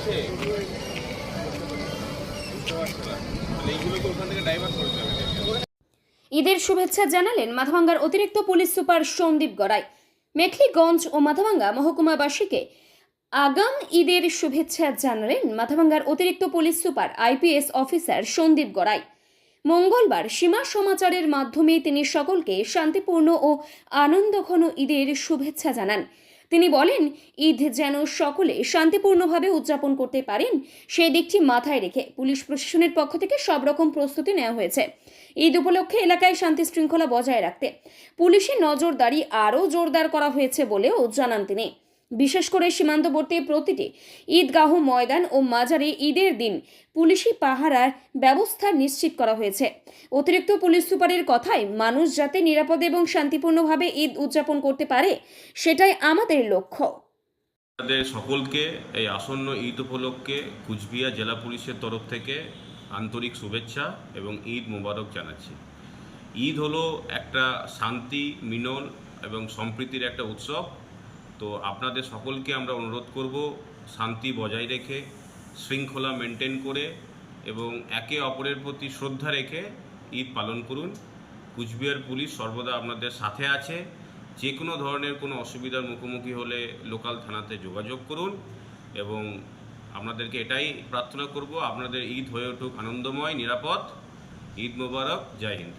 আছে এইগুলো তো ওখান থেকে ডাইভার্ট করে দেবে। ঈদের শুভেচ্ছা জানালেন মাথাভাঙ্গার অতিরিক্ত পুলিশ সুপার সন্দীপ গড়াই। মেখলিগঞ্জ ও মাথাভাঙ্গা মহকুমাবাসীকে আগাম ঈদের শুভেচ্ছা জানালেন মাথাভাঙ্গার অতিরিক্ত police super IPS officer Sandip Garai. মঙ্গলবার সীমা সমাচারের মাধ্যমে তিনি সকলকে শান্তিপূর্ণ ও আনন্দঘন ঈদের শুভেচ্ছা জানান। তিনি বলেন, ঈদ যেন সকলে শান্তিপূর্ণভাবে উদযাপন করতে পারেন সেই দিকটি মাথায় রেখে পুলিশ প্রশাসনের পক্ষ থেকে সব রকম প্রস্তুতি নেওয়া হয়েছে। ঈদ উপলক্ষে এলাকায় শান্তি শৃঙ্খলা বজায় রাখতে পুলিশের নজরদারি আরও জোরদার করা হয়েছে বলেও জানান তিনি। বিশেষ করে সীমান্তবর্তী প্রতিটি ঈদগাহ ময়দান ও মাজারে ঈদের দিন পুলিশি পাহারার ব্যবস্থা নিশ্চিত করা হয়েছে। অতিরিক্ত পুলিশ সুপারের কথায়, মানুষ যাতে নিরাপদে এবং শান্তিপূর্ণভাবে ঈদ উদযাপন করতে পারে সেটাই আমাদের লক্ষ্য। আমাদের সকলকে এই আসন্ন ঈদ উপলক্ষে কুচবিহার জেলা পুলিশের তরফ থেকে আন্তরিক শুভেচ্ছা এবং ঈদ মোবারক জানাচ্ছি। ঈদ হলো একটা শান্তি, মিলন এবং সম্প্রীতির একটা উৎসব। তো আপনাদের সকলকে আমরা অনুরোধ করব, শান্তি বজায় রেখে, শৃঙ্খলা মেনটেন করে এবং একে অপরের প্রতি শ্রদ্ধা রেখে ঈদ পালন করুন। কুচবিহার পুলিশ সর্বদা আপনাদের সাথে আছে। যে কোনো ধরনের কোনো অসুবিধার মুখোমুখি হলে লোকাল থানাতে যোগাযোগ করুন এবং আপনাদেরকে এটাই প্রার্থনা করব, আপনাদের ঈদ হয়ে উঠুক আনন্দময়, নিরাপদ। ঈদ মোবারক, জয় হিন্দ।